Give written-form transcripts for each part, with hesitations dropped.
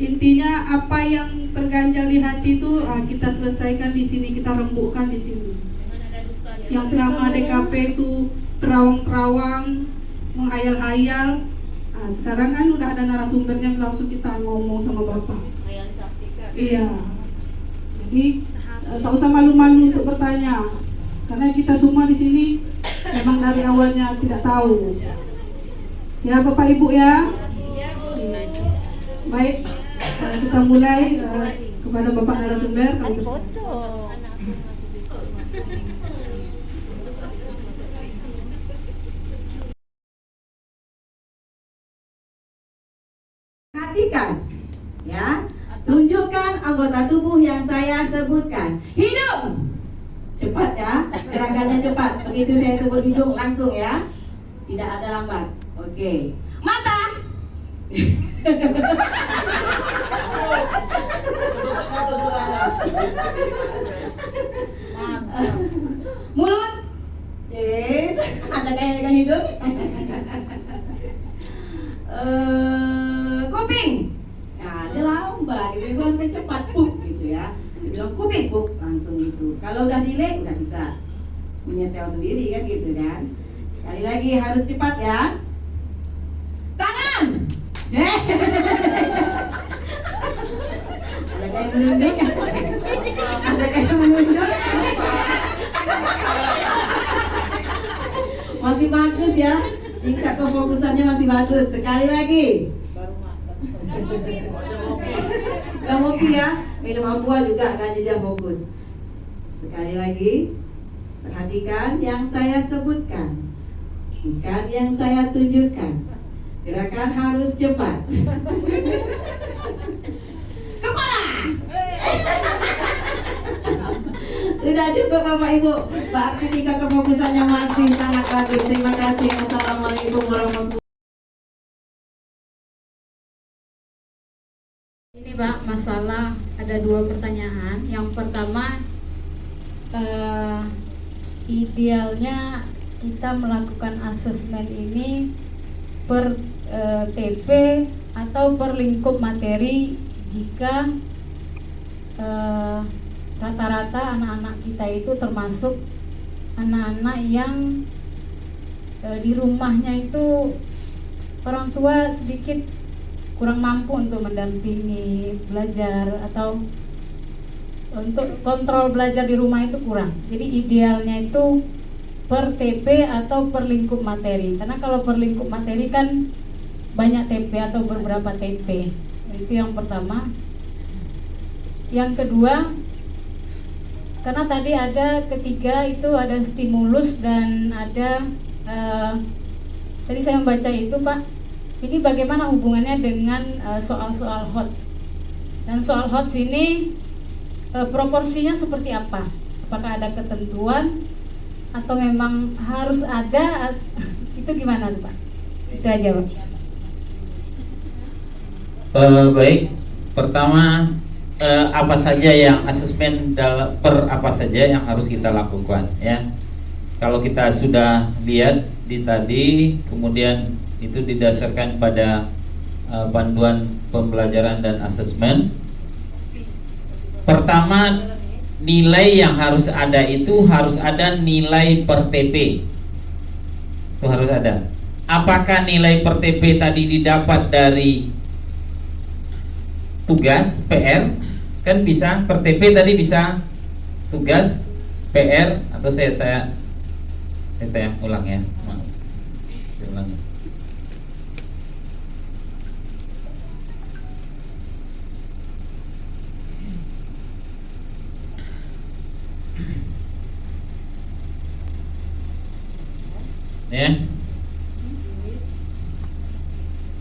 Intinya apa yang terganjal di hati itu kita selesaikan di sini, kita rembukkan di sini. Yang selama DKP itu terawang-terawang, menghayal-hayal, sekarang kan udah ada narasumbernya, langsung kita ngomong sama Bapak. Iya. Jadi tak usah malu-malu untuk bertanya, karena kita semua di sini memang dari awalnya tidak tahu. Ya Bapak Ibu ya. Baik, kita mulai kepada Bapak narasumber. Perhatikan, ya. Tunjukkan anggota tubuh yang saya sebutkan. Hidung. Cepat ya, gerakannya cepat. Begitu saya sebut hidung langsung ya. Tidak ada lambat. Oke. Mata. Mulut. Yes. Ada kayak megang hidung. Kuping. Nah, dia lambat, dia bilang cepat gitu ya. Dia bilang kuping langsung gitu. Kalau udah delay udah bisa menyetel sendiri kan gitu kan. Sekali lagi harus cepat ya. Tangan. Ada kayak menunduk. Ada kayak menunduk. Masih bagus ya. Tingkat kefokusannya masih bagus. Sekali lagi. Sudah ngopi ya. Minum aqua juga akan jadi fokus. Sekali lagi. Perhatikan yang saya sebutkan, bukan yang saya tunjukkan. Gerakan harus cepat. Kepala. Sudah cukup Bapak Ibu. Berarti tingkat kefokusannya masih sangat bagus. Terima kasih. Assalamualaikum warahmatullahi wabarakatuh. Ini Pak, masalah ada 2 pertanyaan. Yang pertama, idealnya kita melakukan asesmen ini per TP atau per lingkup materi jika rata-rata anak-anak kita itu termasuk anak-anak yang di rumahnya itu orang tua sedikit kurang mampu untuk mendampingi belajar atau untuk kontrol belajar di rumah itu kurang. Jadi idealnya itu per TP atau per lingkup materi. Karena kalau per lingkup materi kan banyak TP atau beberapa TP. Itu yang pertama. Yang kedua, karena tadi ada ketiga itu ada stimulus dan ada tadi saya membaca itu Pak. Ini bagaimana hubungannya dengan soal-soal HOTS? Dan soal HOTS ini proporsinya seperti apa? Apakah ada ketentuan atau memang harus ada? Itu gimana Pak? Itu aja Pak. Baik, pertama apa saja yang asesmen per apa saja yang harus kita lakukan ya. Kalau kita sudah lihat di tadi, kemudian itu didasarkan pada panduan pembelajaran dan asesmen. Pertama, nilai yang harus ada itu harus ada nilai per TP. Itu harus ada. Apakah nilai per TP tadi didapat dari tugas PR? Kan bisa per TP tadi bisa tugas PR atau saya tanya ulang ya. Maaf. Saya ulang. Ya.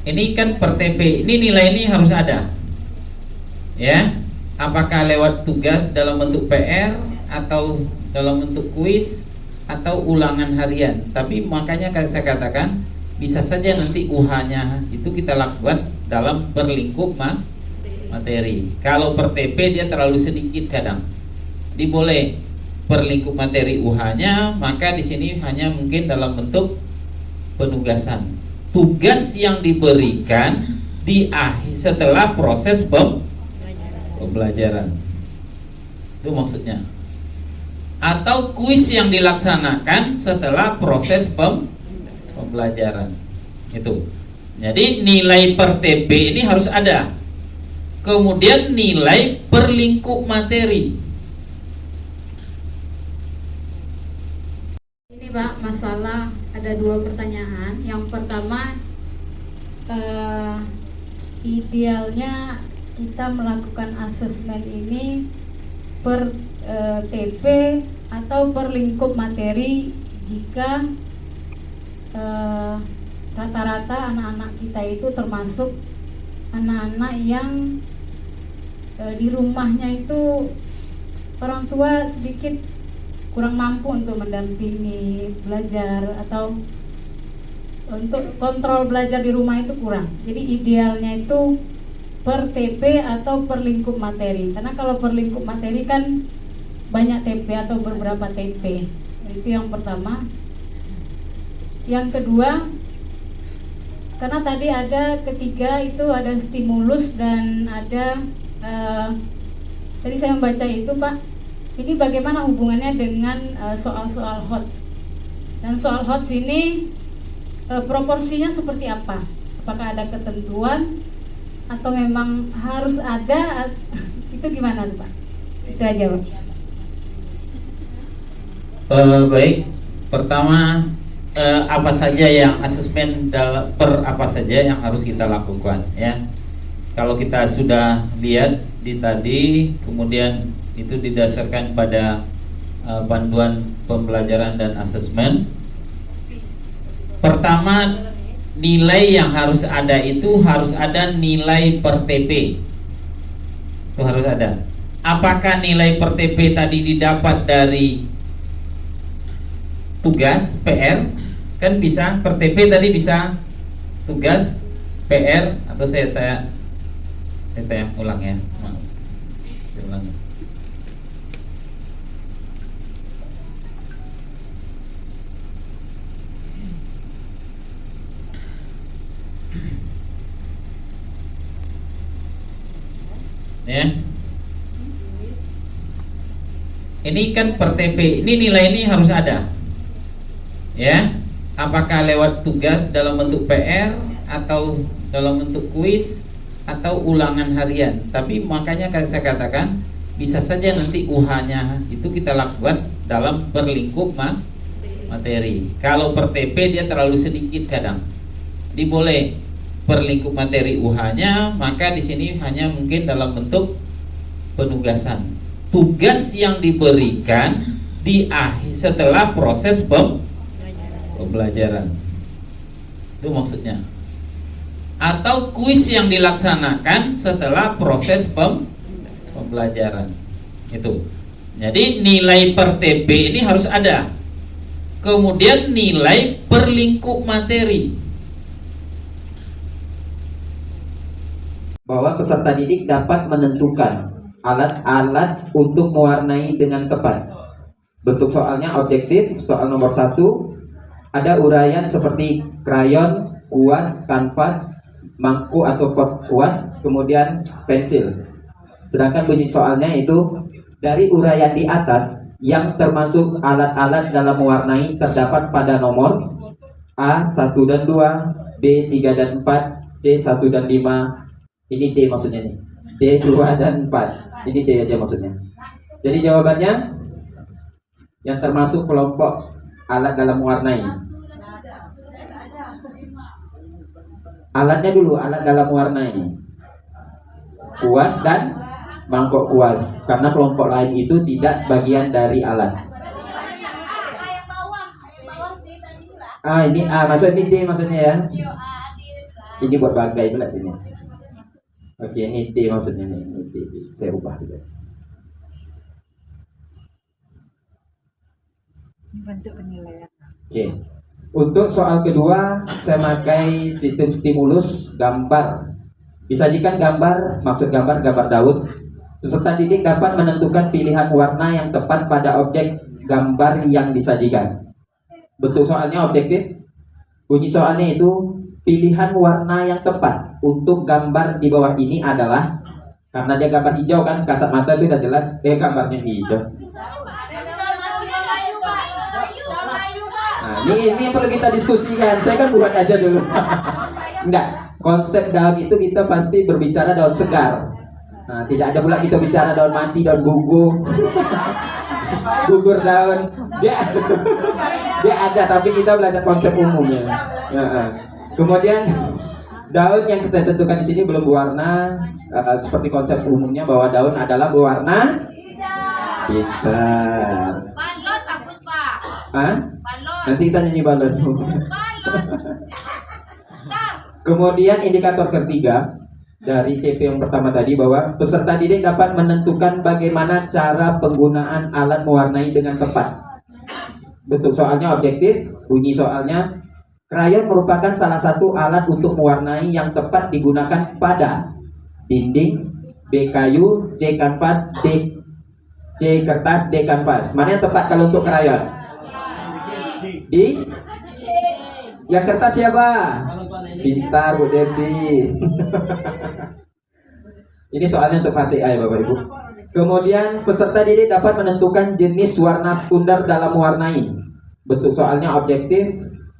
Ini kan per TP, ini nilai ini harus ada. Ya. Apakah lewat tugas dalam bentuk PR atau dalam bentuk kuis atau ulangan harian. Tapi makanya saya katakan bisa saja nanti UH-nya itu kita lakukan dalam per lingkup materi. Kalau per TP dia terlalu sedikit kadang. Boleh per lingkup materi UH-nya, maka di sini hanya mungkin dalam bentuk penugasan. Tugas yang diberikan setelah proses pembelajaran. Itu maksudnya. Atau kuis yang dilaksanakan setelah proses pembelajaran. Itu. Jadi nilai per TP ini harus ada. Kemudian nilai per lingkup materi. Ini Pak, masalah ada 2 pertanyaan. Yang pertama, idealnya kita melakukan asesmen ini per TP atau per lingkup materi jika rata-rata anak-anak kita itu termasuk anak-anak yang di rumahnya itu orang tua sedikit kurang mampu untuk mendampingi belajar atau untuk kontrol belajar di rumah itu kurang. Jadi idealnya itu per TP atau per lingkup materi. Karena kalau per lingkup materi kan banyak TP atau beberapa TP. Itu yang pertama. Yang kedua, karena tadi ada ketiga itu ada stimulus dan ada tadi saya membaca itu Pak. Ini bagaimana hubungannya dengan soal-soal HOTS? Dan soal HOTS ini proporsinya seperti apa? Apakah ada ketentuan atau memang harus ada? Itu gimana tuh Pak? Itu aja Pak. Baik. Pertama, apa saja yang asesmen per apa saja yang harus kita lakukan, ya. Kalau kita sudah lihat di tadi, kemudian itu didasarkan pada panduan pembelajaran dan asesmen. Pertama, nilai yang harus ada itu harus ada nilai per TP. Itu harus ada. Apakah nilai per TP tadi didapat dari tugas PR? Kan bisa per TP tadi bisa tugas PR atau saya tanya ulang ya. Maaf. Saya ulang. Ya. Ini kan per TP, ini nilai ini harus ada. Ya. Apakah lewat tugas dalam bentuk PR atau dalam bentuk kuis atau ulangan harian. Tapi makanya saya katakan bisa saja nanti UH-nya itu kita lakukan dalam per lingkup materi. Kalau per TP dia terlalu sedikit kadang. Jadi boleh per lingkup materi UH-nya, maka di sini hanya mungkin dalam bentuk penugasan. Tugas yang diberikan di akhir setelah proses pembelajaran. Itu maksudnya. Atau kuis yang dilaksanakan setelah proses pembelajaran. Itu. Jadi nilai per TP ini harus ada. Kemudian nilai per lingkup materi. Bahwa peserta didik dapat menentukan alat-alat untuk mewarnai dengan tepat. Bentuk soalnya objektif. Soal nomor 1 ada uraian seperti krayon, kuas, kanvas, mangkuk atau pot kuas, kemudian pensil. Sedangkan bunyi soalnya itu dari uraian di atas yang termasuk alat-alat dalam mewarnai terdapat pada nomor A 1 dan 2, B 3 dan 4, C 1 dan 5. Ini D maksudnya nih. D 2 dan 4. Ini D aja maksudnya. Jadi jawabannya yang termasuk kelompok alat dalam mewarnai. Alatnya dulu, alat dalam mewarnai. Kuas dan mangkok kuas. Karena kelompok lain itu tidak bagian dari alat. Ini A, maksudnya ini D maksudnya ya. Ini buat bagai pula ini. Oke, ini D maksudnya nih. Ini D. Saya ubah juga. Bentuk penilaian. Oke. Untuk soal kedua, saya pakai sistem stimulus gambar. Disajikan gambar, maksud gambar Daud. Peserta didik dapat menentukan pilihan warna yang tepat pada objek gambar yang disajikan. Bentuk soalnya objektif. Bunyi soalnya itu pilihan warna yang tepat untuk gambar di bawah ini adalah, karena dia gambar hijau kan, kasat mata itu udah jelas, gambarnya hijau. Nah, ini yang perlu kita diskusikan. Saya kan buat aja dulu. Enggak, konsep daun itu kita pasti berbicara daun segar. Nah, tidak ada pula kita bicara daun mati, daun gugur. Gugur daun. Dia ada, tapi kita belajar konsep umumnya. Kemudian daun yang saya tentukan di sini belum berwarna, seperti konsep umumnya bahwa daun adalah berwarna hitam. Balon bagus, Pak. Hah? Balon. Nanti kita nyanyi balon. Balon. Kemudian indikator ketiga dari CP yang pertama tadi, bahwa peserta didik dapat menentukan bagaimana cara penggunaan alat mewarnai dengan tepat. Bentuk soalnya objektif, bunyi soalnya, krayon merupakan salah satu alat untuk mewarnai yang tepat digunakan pada dinding, B kayu, C kanvas, C kertas, D kanvas. Mana yang tepat kalau untuk krayon? Di? Yang kertas siapa? Pintar Bu Devi. Ini soalnya untuk fase A ya Bapak Ibu. Kemudian peserta didik dapat menentukan jenis warna sekunder dalam mewarnai. Bentuk soalnya objektif.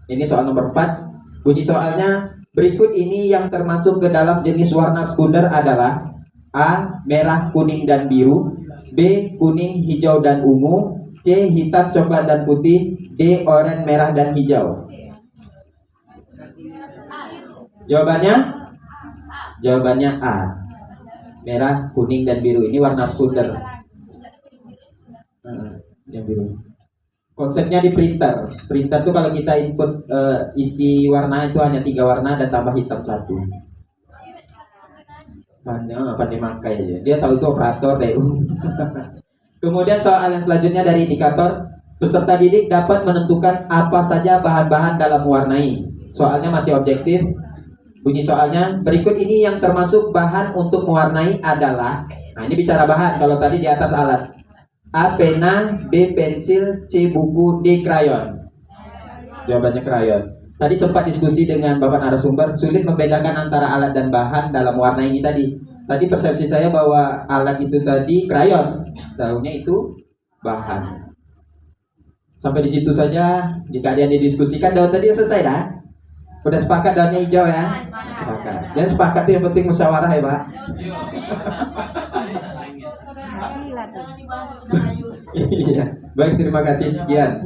Ini soal nomor 4. Bunyi soalnya, berikut ini yang termasuk ke dalam jenis warna sekunder adalah A. Merah, kuning, dan biru. B. Kuning, hijau, dan ungu. C. Hitam, coklat, dan putih. D. Oranye, merah, dan hijau. Jawabannya? Jawabannya A. Merah, kuning, dan biru. Ini warna sekunder. Yang biru. Konsepnya di printer. Printer tuh kalau kita input isi warna itu hanya 3 warna dan tambah hitam 1. Pandai makai aja. Dia tahu itu operator deh. Kemudian soal yang selanjutnya dari indikator, peserta didik dapat menentukan apa saja bahan-bahan dalam mewarnai. Soalnya masih objektif. Bunyi soalnya, berikut ini yang termasuk bahan untuk mewarnai adalah, nah ini bicara bahan, kalau tadi di atas alat. A. Pena, B. Pensil, C. Buku, D. Krayon. Jawabannya krayon. Tadi sempat diskusi dengan Bapak narasumber, sulit membedakan antara alat dan bahan dalam warna ini tadi. Tadi persepsi saya bahwa alat itu tadi krayon, tahunya itu bahan. Sampai di situ saja. Jika ada yang didiskusikan, daun tadi selesai dah. Udah sepakat daunnya hijau ya? Sepakat. Dan sepakat itu yang penting musyawarah ya Pak. Iya. Baik, terima kasih, sekian.